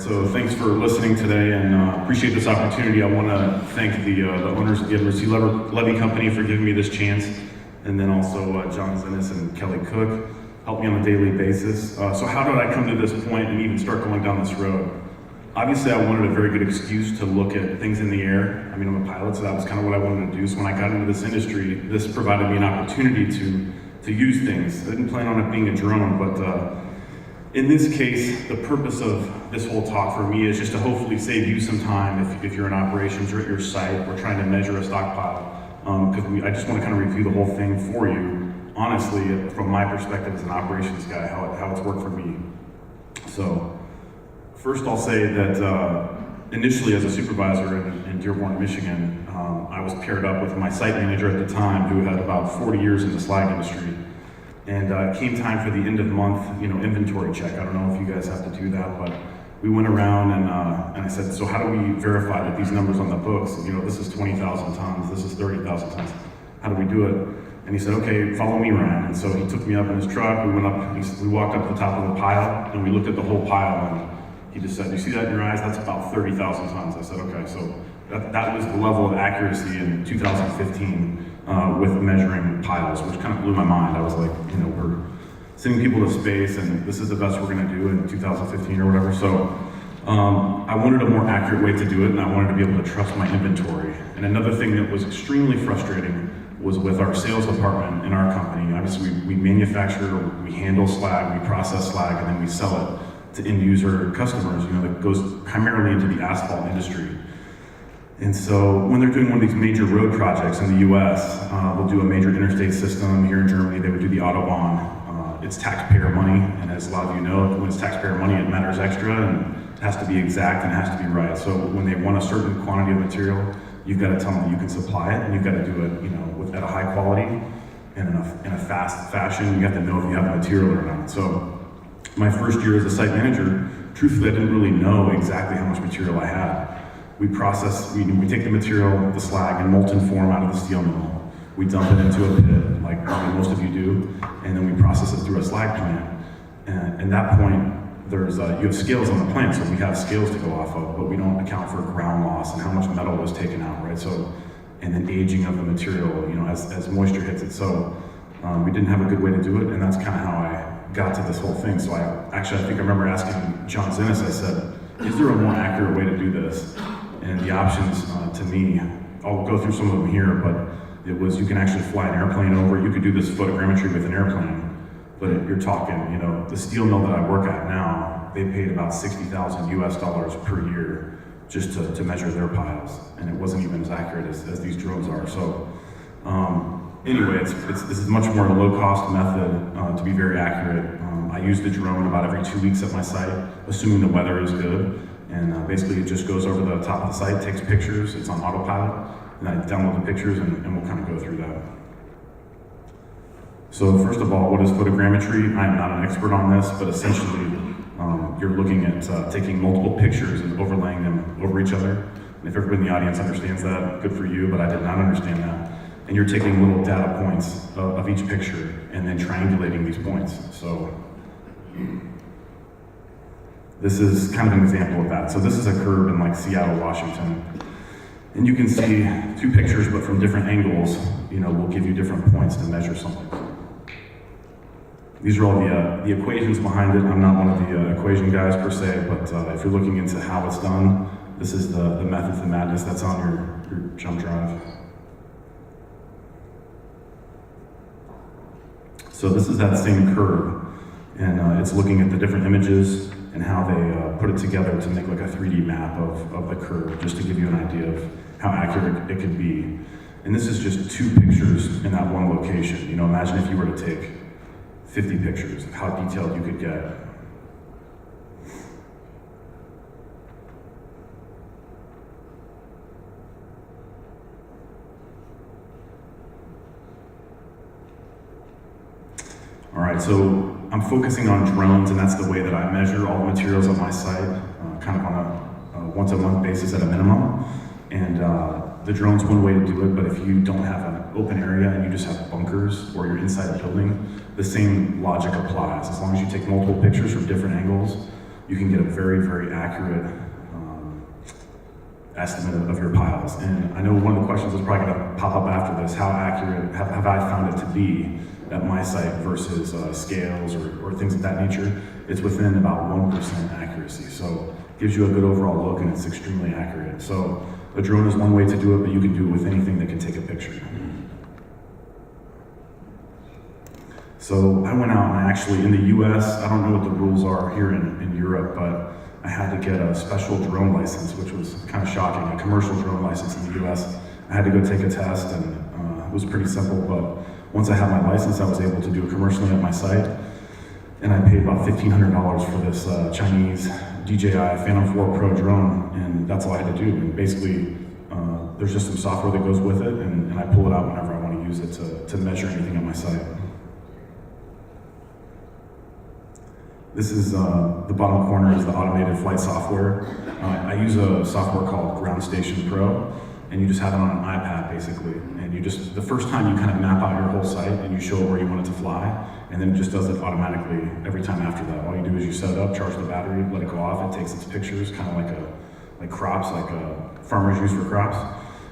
So thanks for listening today, and appreciate this opportunity. I want to thank the owners of the Edw C Levy Company for giving me this chance, and then also John Zinnes and Kelly Cook help me on a daily basis. So how did I come to this point and even start going down this road? Obviously, I wanted a very good excuse to look at things in the air. I mean, I'm a pilot, so that was kind of what I wanted to do. So when I got into this industry, this provided me an opportunity to use things. I didn't plan on it being a drone, but in this case, the purpose of this whole talk for me is just to hopefully save you some time if you're in operations or at your site or trying to measure a stockpile. Because I just want to kind of review the whole thing for you, honestly, from my perspective as an operations guy, how it's worked for me. So, first I'll say that initially as a supervisor in Dearborn, Michigan, I was paired up with my site manager at the time who had about 40 years in the slag industry. And it came time for the end of month, inventory check. I don't know if you guys have to do that, but we went around and I said, so how do we verify that these numbers on the books, this is 20,000 tons, this is 30,000 tons, how do we do it? And he said, okay, follow me, Ryan. And so he took me up in his truck, we walked up to the top of the pile, and we looked at the whole pile, and he just said, do you see that in your eyes? That's about 30,000 tons. I said, okay, so that was the level of accuracy in 2015 with measuring piles, which kind of blew my mind. I was like, we're sending people to space, and this is the best we're gonna do in 2015 or whatever. So I wanted a more accurate way to do it, and I wanted to be able to trust my inventory. And another thing that was extremely frustrating was with our sales department in our company. Obviously, we manufacture, we handle slag, we process slag, and then we sell it to end user customers, that goes primarily into the asphalt industry. And so when they're doing one of these major road projects in the US, they'll do a major interstate system. Here in Germany, they would do the Autobahn. It's taxpayer money, and as a lot of you know, when it's taxpayer money, it matters extra, and it has to be exact and it has to be right. So when they want a certain quantity of material, you've got to tell them that you can supply it, and you've got to do it, at a high quality and in a fast fashion. You have to know if you have the material or not. So my first year as a site manager, truthfully, I didn't really know exactly how much material I had. We take the material, the slag, in molten form out of the steel mill. We dump it into a pit, like probably most of you do, and then we process it through a slag plant. And at that point, you have scales on the plant, so we have scales to go off of, but we don't account for ground loss and how much metal was taken out, right? So, and then aging of the material, as moisture hits it. So we didn't have a good way to do it, and that's kind of how I got to this whole thing. So I think I remember asking John Zinnes, I said, is there a more accurate way to do this? And the options to me, I'll go through some of them here, but it was you can actually fly an airplane over, you could do this photogrammetry with an airplane, but you're talking, the steel mill that I work at now, they paid about $60,000 US per year just to measure their piles, and it wasn't even as accurate as these drones are. So anyway, this is much more of a low-cost method to be very accurate. I use the drone about every 2 weeks at my site, assuming the weather is good. And basically it just goes over the top of the site, takes pictures, it's on autopilot, and I download the pictures and we'll kind of go through that. So first of all, what is photogrammetry? I'm not an expert on this, but essentially you're looking at taking multiple pictures and overlaying them over each other. And if everybody in the audience understands that, good for you, but I did not understand that. And you're taking little data points of each picture and then triangulating these points. So this is kind of an example of that. So this is a curve in Seattle, Washington. And you can see two pictures, but from different angles, will give you different points to measure something. These are all the equations behind it. I'm not one of the equation guys per se, but if you're looking into how it's done, this is the methods of madness that's on your jump drive. So this is that same curve, and it's looking at the different images and how they put it together to make like a 3D map of the curve, just to give you an idea of how accurate it could be. And this is just two pictures in that one location. Imagine if you were to take 50 pictures of how detailed you could get. All right, so I'm focusing on drones, and that's the way that I measure all the materials on my site, kind of on a once-a-month basis at a minimum. And the drone's one way to do it, but if you don't have an open area and you just have bunkers or you're inside a building, the same logic applies. As long as you take multiple pictures from different angles, you can get a very, very accurate estimate of your piles. And I know one of the questions is probably gonna pop up after this, how accurate have I found it to be at my site versus scales or things of that nature? It's within about 1% accuracy. So it gives you a good overall look and it's extremely accurate. So a drone is one way to do it, but you can do it with anything that can take a picture. So I went out and I actually, in the US, I don't know what the rules are here in Europe, but I had to get a special drone license, which was kind of shocking, a commercial drone license in the US. I had to go take a test and it was pretty simple, but once I had my license, I was able to do it commercially at my site. And I paid about $1,500 for this Chinese DJI Phantom 4 Pro drone, and that's all I had to do. And basically, there's just some software that goes with it, and I pull it out whenever I want to use it to measure anything on my site. This is, the bottom corner is the automated flight software. I use a software called Ground Station Pro, and you just have it on an iPad basically. And you just, the first time you kind of map out your whole site and you show it where you want it to fly, and then it just does it automatically every time after that. All you do is you set it up, charge the battery, let it go off, it takes its pictures, kind of like crops, like farmers use for crops.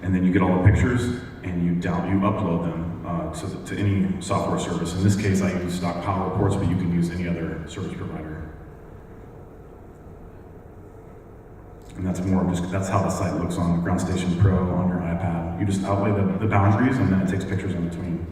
And then you get all the pictures and you upload them to any software service. In this case, I use Stockpile Reports, but you can use any other service provider. And that's more just, that's how the site looks on the Ground Station Pro on your iPad. You just outlay the boundaries and then it takes pictures in between.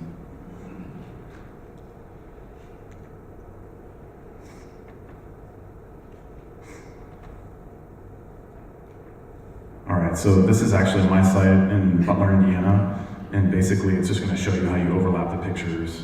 All right, so this is actually my site in Butler, Indiana, and basically it's just going to show you how you overlap the pictures.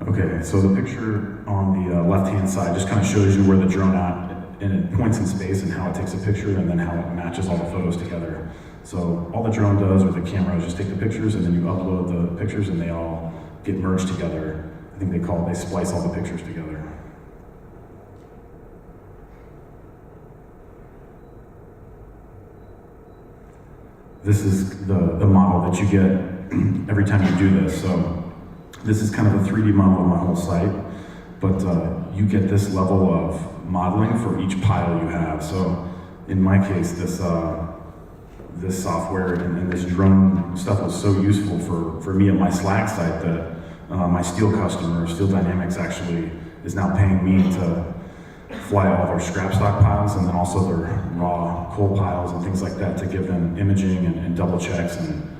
Okay, so the picture on the left-hand side just kind of shows you where the drone at, and it points in space and how it takes a picture and then how it matches all the photos together. So all the drone does, or the camera, is just take the pictures and then you upload the pictures and they all get merged together. I think they splice all the pictures together. This is the model that you get every time you do this. So this is kind of a 3D model of my whole site, but you get this level of modeling for each pile you have. So in my case, this software and this drone stuff was so useful for me at my Slag site that my steel customer, Steel Dynamics, actually is now paying me to fly all their scrap stockpiles and then also their raw coal piles and things like that to give them imaging and double checks and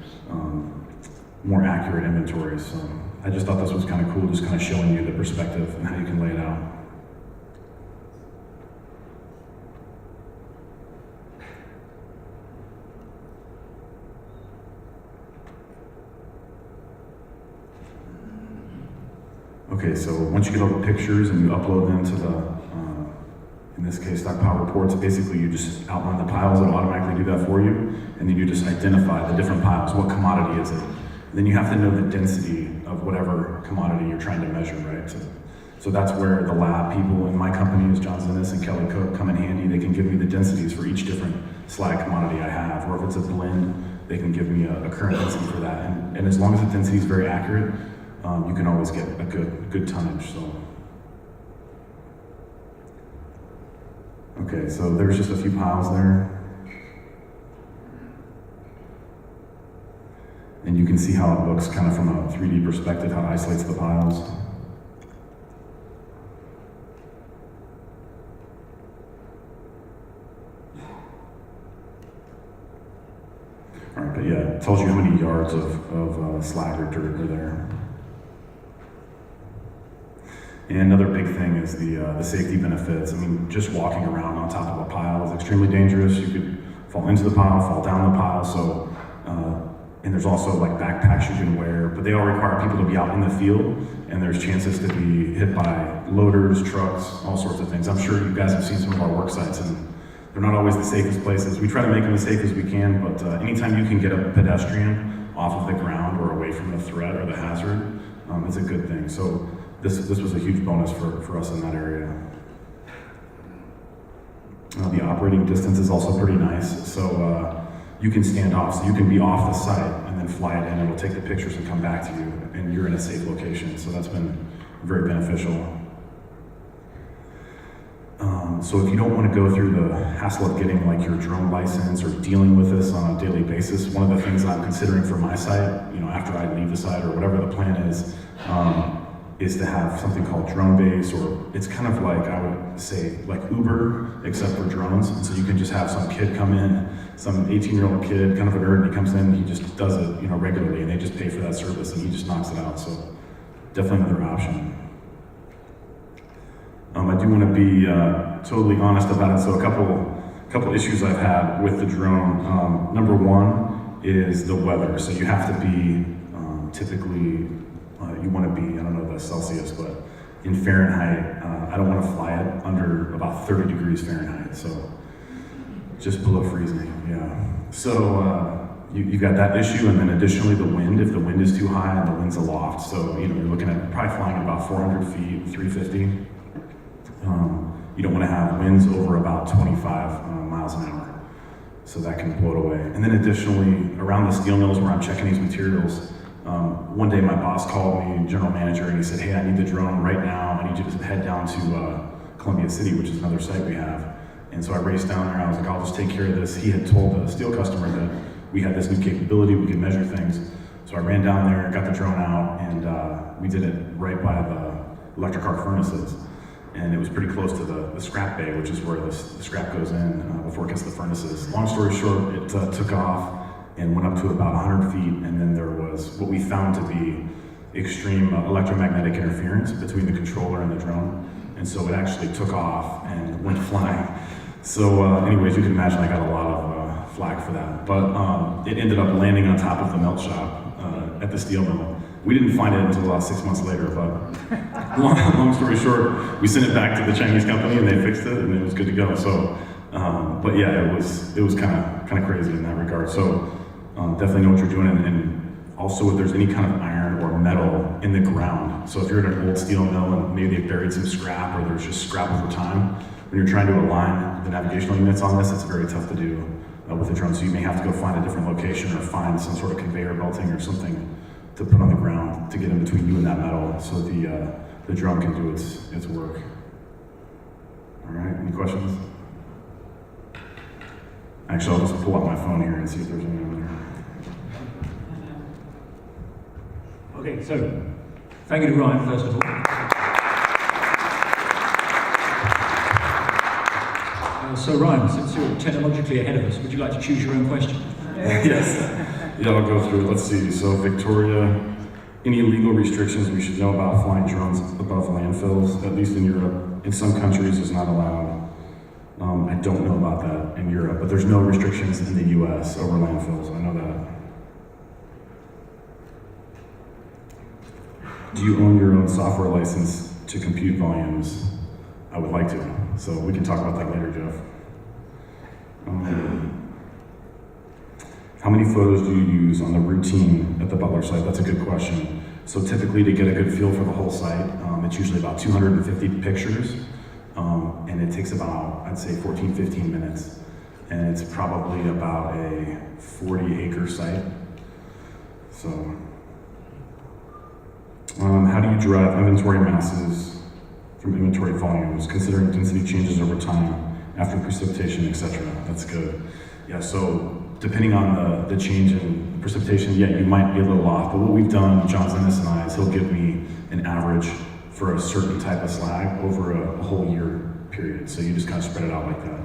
more accurate inventories. So I just thought this was kind of cool, just kind of showing you the perspective and how you can lay it out. Okay, so once you get all the pictures and you upload them to the, in this case, Stockpile Reports, basically you just outline the piles, it'll automatically do that for you, and then you just identify the different piles, what commodity is it. And then you have to know the density of whatever commodity you're trying to measure, right? So that's where the lab people in my company, is John Zinnes and Kelly Cook, come in handy. They can give me the densities for each different slag commodity I have, or if it's a blend, they can give me a current density for that. And as long as the density is very accurate, you can always get a good tonnage. So, okay, so there's just a few piles there. And you can see how it looks kind of from a 3D perspective, how it isolates the piles. All right, but yeah, it tells you how many yards of slag or dirt are there. And another big thing is the safety benefits. I mean, just walking around on top of a pile is extremely dangerous. You could fall into the pile, fall down the pile. So, and there's also like backpacks you can wear, but they all require people to be out in the field, and there's chances to be hit by loaders, trucks, all sorts of things. I'm sure you guys have seen some of our work sites, and they're not always the safest places. We try to make them as safe as we can, but anytime you can get a pedestrian off of the ground or away from the threat or the hazard, it's a good thing. So this was a huge bonus for us in that area. The operating distance is also pretty nice. So you can stand off, so you can be off the site and then fly it in. It'll take the pictures and come back to you, and you're in a safe location. So that's been very beneficial. So if you don't want to go through the hassle of getting like your drone license or dealing with this on a daily basis, one of the things I'm considering for my site, you know, after I leave the site or whatever the plan is to have something called drone base, or it's kind of like, I would say, like Uber, except for drones. And so you can just have some kid come in, some 18-year-old kid, kind of a nerd, and he comes in, he just does it, you know, regularly, and they just pay for that service, and he just knocks it out. So definitely another option. I do want to be totally honest about it. So a couple issues I've had with the drone. Number one is the weather. So you have to be typically, you want to be, I don't know the Celsius, but in Fahrenheit, I don't want to fly it under about 30 degrees Fahrenheit. So just below freezing, yeah. So you got that issue, and then additionally the wind. If the wind is too high and the wind's aloft, so you know, you're looking at probably flying about 400 feet, 350. You don't want to have winds over about 25 miles an hour, so that can blow it away. And then additionally, around the steel mills where I'm checking these materials, one day my boss called me, general manager, and he said, hey, I need the drone right now. I need you to head down to Columbia City, which is another site we have. And so I raced down there, I was like, I'll just take care of this. He had told the steel customer that we had this new capability, we could measure things. So I ran down there, got the drone out, and we did it right by the electric arc furnaces. And it was pretty close to the scrap bay, which is where the scrap goes in before it gets to the furnaces. Long story short, it took off and went up to about 100 feet, and then there was what we found to be extreme electromagnetic interference between the controller and the drone. And so it actually took off and went flying. So anyways, you can imagine I got a lot of flack for that. But it ended up landing on top of the melt shop at the steel mill. We didn't find it until about 6 months later, but long story short, we sent it back to the Chinese company and they fixed it and it was good to go. So, but yeah, it was kind of crazy in that regard. So definitely know what you're doing, and also if there's any kind of iron or metal in the ground. So if you're at an old steel mill and maybe they buried some scrap or there's just scrap over time, when you're trying to align the navigational units on this, it's very tough to do with the drone. So you may have to go find a different location or find some sort of conveyor belting or something to put on the ground to get in between you and that metal, so the drone can do its work. All right, any questions? Actually, I'll just pull out my phone here and see if there's any over there. Okay, so thank you to Ryan, first of all. So Ryan, since you're technologically ahead of us, would you like to choose your own question? Yes. Yeah, I'll go through it. Let's see. So Victoria, any legal restrictions we should know about flying drones above landfills, at least in Europe? In some countries, it's not allowed. I don't know about that in Europe, but there's no restrictions in the US over landfills. I know that. Do you own your own software license to compute volumes? I would like to. So we can talk about that later, Jeff. How many photos do you use on the routine at the Butler site? That's a good question. So typically, to get a good feel for the whole site, it's usually about 250 pictures, and it takes about, I'd say, 14, 15 minutes. And it's probably about a 40-acre site. So, how do you derive inventory masses from inventory volumes, considering density changes over time, after precipitation, etc.? That's good. Yeah, so depending on the change in precipitation, yeah, you might be a little off, but what we've done, John Zennis and I, is he'll give me an average for a certain type of slag over a whole year period. So you just kind of spread it out like that.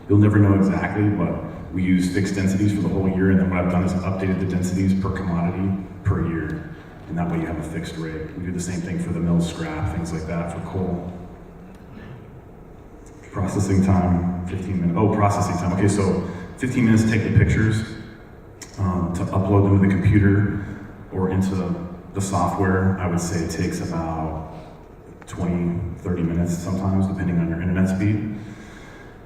You'll never know exactly, but we use fixed densities for the whole year, and then what I've done is updated the densities per commodity per year, and that way you have a fixed rate. We do the same thing for the mill scrap, things like that for coal. Processing time, 15 minutes. Oh, processing time. Okay, so 15 minutes to take the pictures, to upload them to the computer or into the software. I would say it takes about 20, 30 minutes sometimes, depending on your internet speed. And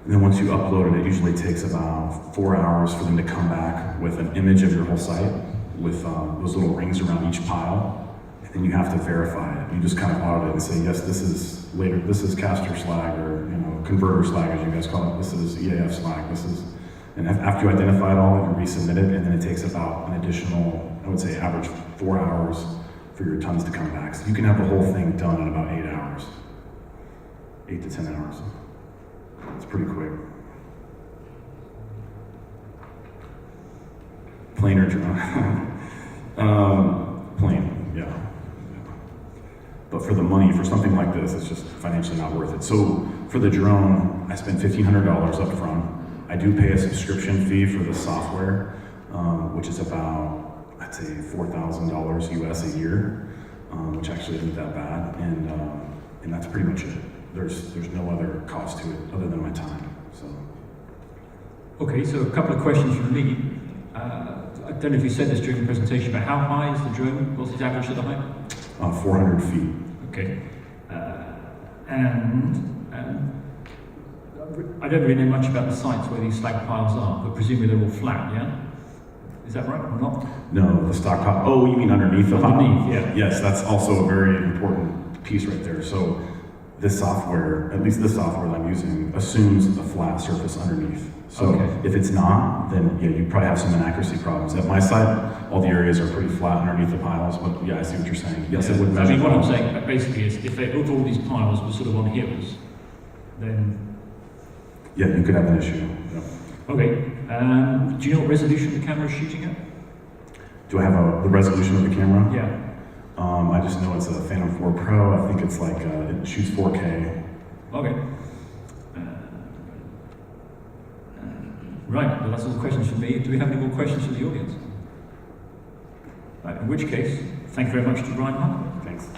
then once you upload it, it usually takes about 4 hours for them to come back with an image of your whole site with those little rings around each pile. and you have to verify it. You just kind of audit it and say, yes, this is caster slag, or converter slag, as you guys call it. This is EAF slag. And after you identify it all, you resubmit it, and then it takes about an additional, I would say, average 4 hours for your tons to come back. So you can have the whole thing done in about 8 hours, 8 to 10 hours. It's pretty quick. Plane or drone? Plane, yeah. But for the money, for something like this, it's just financially not worth it. So for the drone, I spent $1,500 up front. I do pay a subscription fee for the software, which is about, I'd say, $4,000 US a year, which actually isn't that bad. And that's pretty much it. There's no other cost to it other than my time. So. Okay, so a couple of questions from me. I don't know if you said this during the presentation, but how high is the drone? What's its average of the height? 400 feet. Okay. I don't really know much about the sites where these slag piles are, but presumably they're all flat, yeah? Is that right or not? No, the stockpile. Oh, you mean underneath the pile? Underneath, yeah. Yes, that's also a very important piece right there. So this software, at least this software that I'm using, assumes a flat surface underneath. So if it's not, then yeah, you probably have some inaccuracy problems. At my site, all the areas are pretty flat underneath the piles, but yeah, I see what you're saying. Yes, it would measure. I mean, what I'm saying basically is if all these piles were sort of on hills, then... Yeah, you could have an issue. Yeah. Okay. Do you know what resolution the camera is shooting at? Do I have the resolution of the camera? Yeah. I just know it's a Phantom 4 Pro. I think it's like, it shoots 4K. Okay. Right, well that's all the questions from me. Do we have any more questions from the audience? Right, in which case, thank you very much to Ryan Hunt. Thanks.